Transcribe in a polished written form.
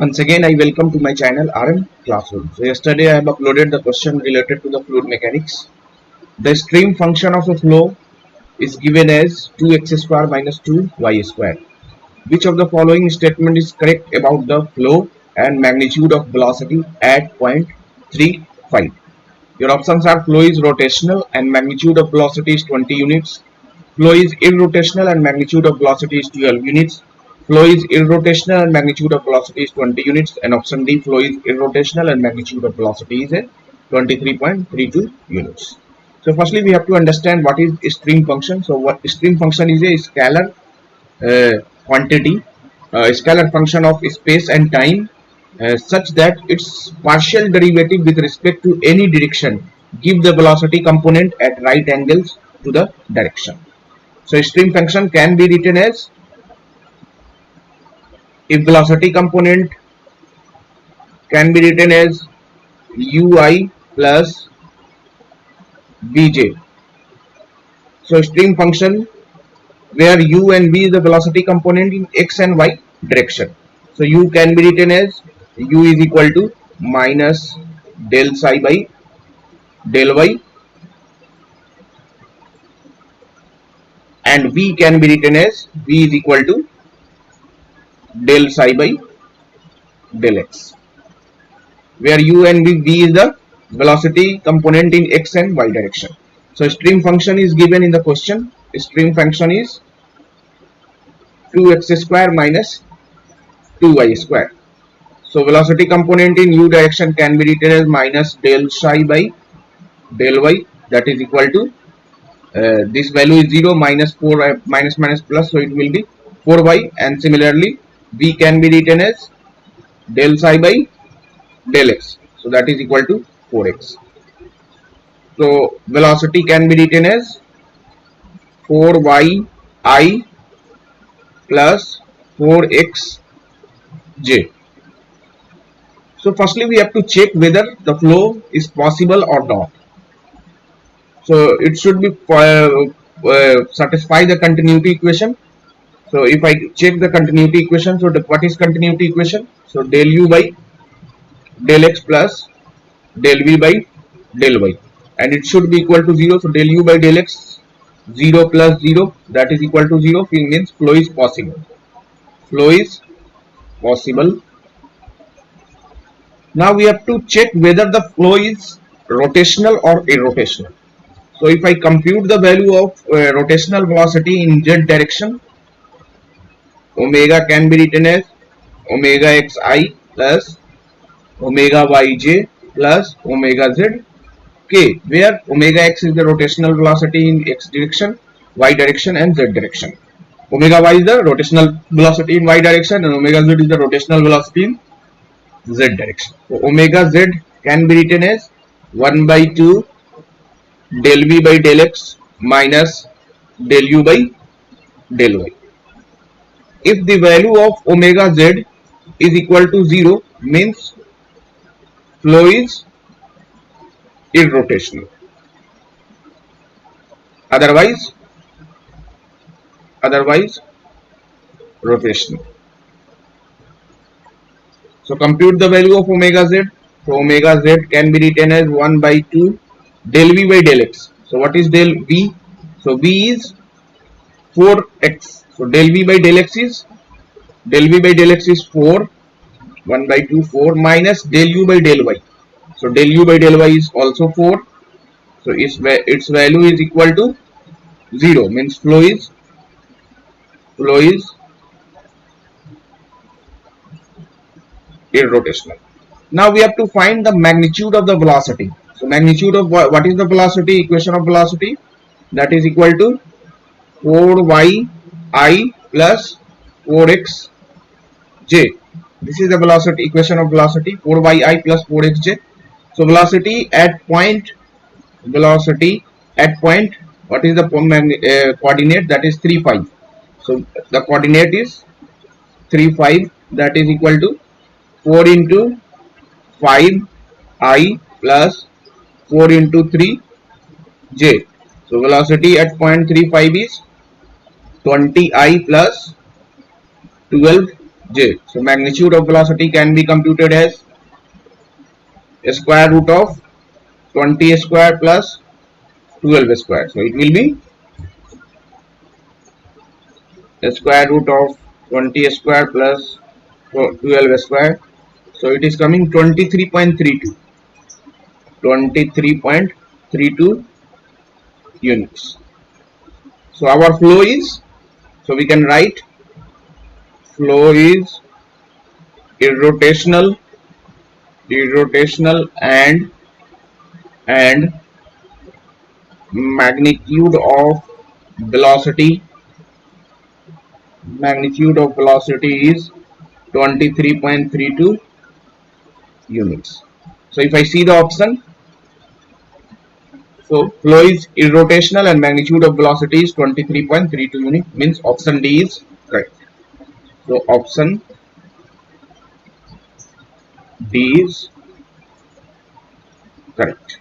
Once again, I welcome to my channel RM Classroom. So yesterday I have uploaded the question related to the fluid mechanics. The stream function of a flow is given as 2x square minus 2y square. Which of the following statement is correct about the flow and magnitude of velocity at point 35? Your options are: flow is rotational and magnitude of velocity is 20 units. Flow is irrotational and magnitude of velocity is 12 units. Flow is irrotational and magnitude of velocity is 20 units. And option D, flow is irrotational and magnitude of velocity is 23.32 units. So firstly, we have to understand what is stream function. So what stream function is: a scalar quantity, a scalar function of space and time, such that its partial derivative with respect to any direction give the velocity component at right angles to the direction. So stream function can be written as, if velocity component can be written as ui plus vj. So stream function where u and v is the velocity component in x and y direction. So u can be written as u is equal to minus del psi by del y, and v can be written as v is equal to del psi by del x, where u and v is the velocity component in x and y direction. So stream function is given in the question. Stream function is 2x square minus 2y square. So velocity component in u direction can be written as minus del psi by del y, that is equal to this value is 0, minus 4 minus minus plus, so it will be 4y, and similarly v can be written as del psi by del x, so that is equal to 4x. So velocity can be written as 4yi plus 4xj. So firstly we have to check whether the flow is possible or not. So it should be satisfy the continuity equation. So if I check the continuity equation, so what is continuity equation? So del u by del x plus del v by del y, and it should be equal to 0. So del u by del x, 0 plus 0, that is equal to 0, means flow is possible. Flow is possible. Now we have to check whether the flow is rotational or irrotational. So if I compute the value of rotational velocity in z direction, omega can be written as omega xi plus omega yj plus omega z k, where omega x is the rotational velocity in x direction, y direction and z direction. Omega y is the rotational velocity in y direction, and omega z is the rotational velocity in z direction. So omega z can be written as 1 by 2 del v by del x minus del u by del y. If the value of omega z is equal to 0, means flow is irrotational. Otherwise rotational. So compute the value of omega z. So omega z can be written as 1 by 2 del v by del x. So what is del v? So v is 4x. So del v by del x is 4, 1 by 2 4, minus del u by del y. So del u by del y is also 4. So its value is equal to 0, means flow is irrotational. Now we have to find the magnitude of the velocity. So magnitude of what is the velocity? Equation of velocity, that is equal to 4yi plus 4xj. This is the velocity equation of velocity, 4yi plus 4xj. So velocity at point, what is the coordinate? That is 3 5. So the coordinate is 3 5, that is equal to 4 into 5i plus 4 into 3j. So velocity at point 35 is 20i plus 12j. j. So magnitude of velocity can be computed as a square root of 20 square plus 12 square. So it will be a square root of 20 square plus 12 square. So it is coming 23.32. 23.32 units. So our flow is, so we can write flow is irrotational, and magnitude of velocity, is 23.32 units. So if I see the option, so flow is irrotational and magnitude of velocity is 23.32 unit, means option D is correct. So option D is correct.